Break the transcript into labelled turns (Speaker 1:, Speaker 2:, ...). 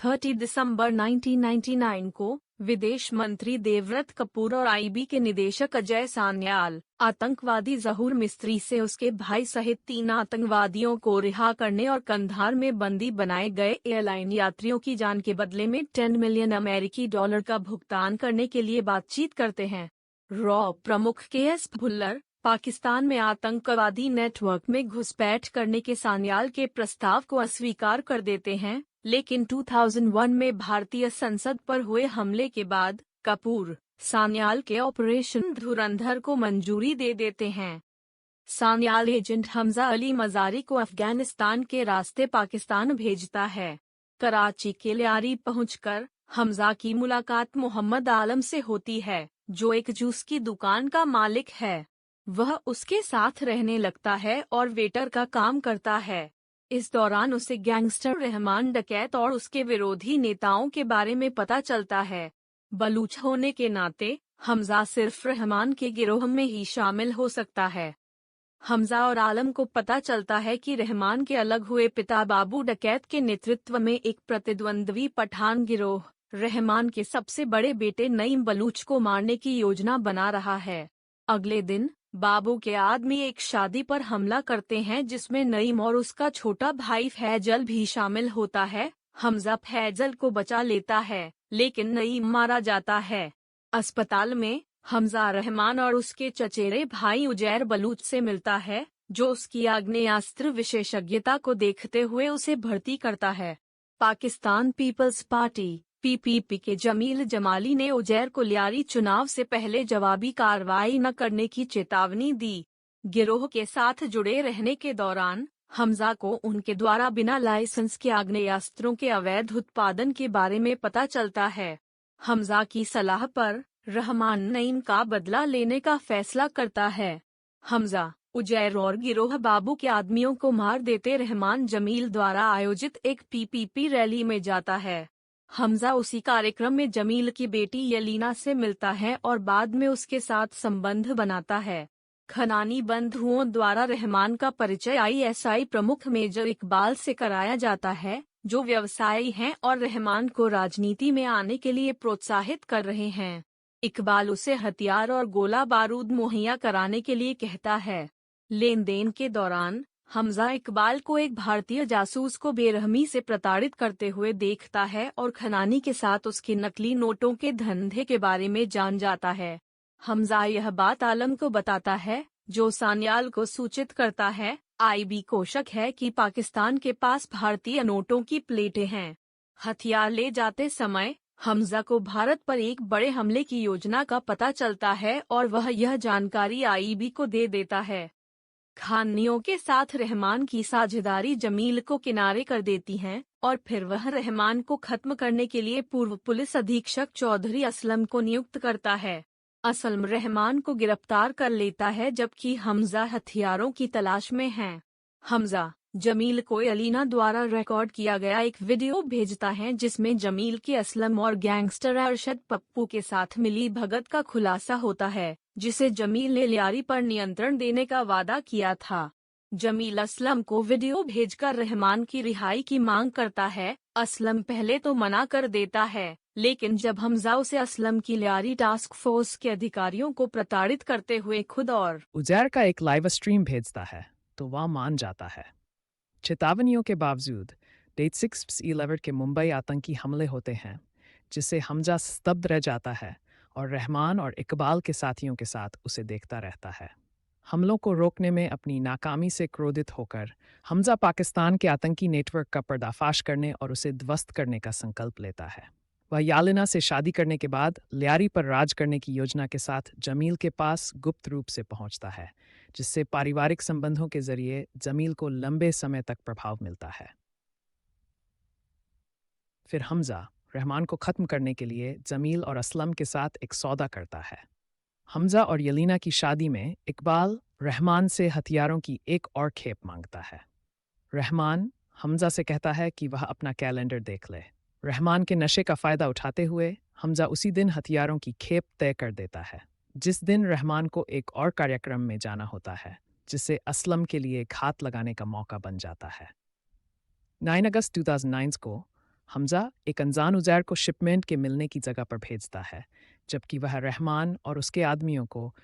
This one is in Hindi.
Speaker 1: 30 दिसंबर 1999 को विदेश मंत्री देवव्रत कपूर और आईबी के निदेशक अजय सान्याल आतंकवादी जहूर मिस्त्री से उसके भाई सहित 3 आतंकवादियों को रिहा करने और कंधार में बंदी बनाए गए एयरलाइन यात्रियों की जान के बदले में 10 मिलियन अमेरिकी डॉलर का भुगतान करने के लिए बातचीत करते हैं। रॉ प्रमुख के.एस. भुल्लर पाकिस्तान में आतंकवादी नेटवर्क में घुसपैठ करने के सान्याल के प्रस्ताव को अस्वीकार कर देते हैं, लेकिन 2001 में भारतीय संसद पर हुए हमले के बाद कपूर सान्याल के ऑपरेशन धुरंधर को मंजूरी दे देते हैं। सान्याल एजेंट हमजा अली मजारी को अफगानिस्तान के रास्ते पाकिस्तान भेजता है। कराची के लियारी पहुंचकर हमजा की मुलाकात मोहम्मद आलम से होती है, जो एक जूस की दुकान का मालिक है। वह उसके साथ रहने लगता है और वेटर का काम करता है। इस दौरान उसे गैंगस्टर रहमान डकैत और उसके विरोधी नेताओं के बारे में पता चलता है। बलूच होने के नाते हमजा सिर्फ रहमान के गिरोह में ही शामिल हो सकता है। हमजा और आलम को पता चलता है कि रहमान के अलग हुए पिता बाबू डकैत के नेतृत्व में एक प्रतिद्वंद्वी पठान गिरोह रहमान के सबसे बड़े बेटे नईम बलूच को मारने की योजना बना रहा है। अगले दिन बाबू के आदमी एक शादी पर हमला करते हैं जिसमें नईम और उसका छोटा भाई फैजल भी शामिल होता है। हमजा फैजल को बचा लेता है, लेकिन नईम मारा जाता है। अस्पताल में हमजा रहमान और उसके चचेरे भाई उजैर बलूच से मिलता है, जो उसकी आग्नेयास्त्र विशेषज्ञता को देखते हुए उसे भर्ती करता है। पाकिस्तान पीपल्स पार्टी (पीपीपी) के जमील जमाली ने उजैर को लियारी चुनाव से पहले जवाबी कार्रवाई न करने की चेतावनी दी। गिरोह के साथ जुड़े रहने के दौरान हमजा को उनके द्वारा बिना लाइसेंस के आग्नेयास्त्रों के अवैध उत्पादन के बारे में पता चलता है। हमजा की सलाह पर रहमान नईम का बदला लेने का फैसला करता है। हमजा, उजैर और गिरोह बाबू के आदमियों को मार देते रहमान जमील द्वारा आयोजित एक पीपीपी रैली में जाता है। हमजा उसी कार्यक्रम में जमील की बेटी यलीना से मिलता है और बाद में उसके साथ संबंध बनाता है। खनानी बंधुओं द्वारा रहमान का परिचय आईएसआई प्रमुख मेजर इकबाल से कराया जाता है, जो व्यवसायी हैं और रहमान को राजनीति में आने के लिए प्रोत्साहित कर रहे हैं। इकबाल उसे हथियार और गोला बारूद मुहैया कराने के लिए कहता है। लेन देन के दौरान हमजा इकबाल को एक भारतीय जासूस को बेरहमी से प्रताड़ित करते हुए देखता है और खनानी के साथ उसके नकली नोटों के धंधे के बारे में जान जाता है। हमजा यह बात आलम को बताता है, जो सान्याल को सूचित करता है। आईबी को शक है कि पाकिस्तान के पास भारतीय नोटों की प्लेटें हैं। हथियार ले जाते समय हमजा को भारत पर एक बड़े हमले की योजना का पता चलता है और वह यह जानकारी आईबी को दे देता है। खानियों के साथ रहमान की साझेदारी जमील को किनारे कर देती हैं और फिर वह रहमान को खत्म करने के लिए पूर्व पुलिस अधीक्षक चौधरी असलम को नियुक्त करता है। असलम रहमान को गिरफ्तार कर लेता है, जबकि हमजा हथियारों की तलाश में है। हमजा जमील को यलीना द्वारा रिकॉर्ड किया गया एक वीडियो भेजता है, जिसमें जमील के असलम और गैंगस्टर अरशद पप्पू के साथ मिली भगत का खुलासा होता है, जिसे जमील ने लियारी पर नियंत्रण देने का वादा किया था। जमील असलम को वीडियो भेजकर रहमान की रिहाई की मांग करता है। असलम पहले तो मना कर देता है, लेकिन जब हमजा उसे असलम की लियारी टास्क फोर्स के अधिकारियों को प्रताड़ित करते हुए खुद और
Speaker 2: उजैर का एक लाइव स्ट्रीम भेजता है, तो वह मान जाता है। चेतावनियों के बावजूद डेट 6/11 के मुंबई आतंकी हमले होते हैं, जिससे हमजा स्तब्ध रह जाता है और रहमान और इकबाल के साथियों के साथ उसे देखता रहता है। हमलों को रोकने में अपनी नाकामी से क्रोधित होकर हमजा पाकिस्तान के आतंकी नेटवर्क का पर्दाफाश करने और उसे ध्वस्त करने का संकल्प लेता है। वह यालिना से शादी करने के बाद लियारी पर राज करने की योजना के साथ जमील के पास गुप्त रूप से पहुंचता है, जिससे पारिवारिक संबंधों के जरिए जमील को लंबे समय तक प्रभाव मिलता है। फिर हमजा रहमान को खत्म करने के लिए जमील और असलम के साथ एक सौदा करता है। हमजा और यलीना की शादी में इकबाल रहमान से हथियारों की एक और खेप मांगता है। रहमान हमजा से कहता है कि वह अपना कैलेंडर देख ले। रहमान के नशे का फ़ायदा उठाते हुए हमजा उसी दिन हथियारों की खेप तय कर देता है, जिस दिन रहमान को एक और कार्यक्रम में जाना होता है, जिससे असलम के लिए घात लगाने का मौका बन जाता है। 9 अगस्त 2009 को हमजा एक अनजान उजैर को शिपमेंट के मिलने की जगह पर भेजता है, जबकि वह रहमान और उसके आदमियों को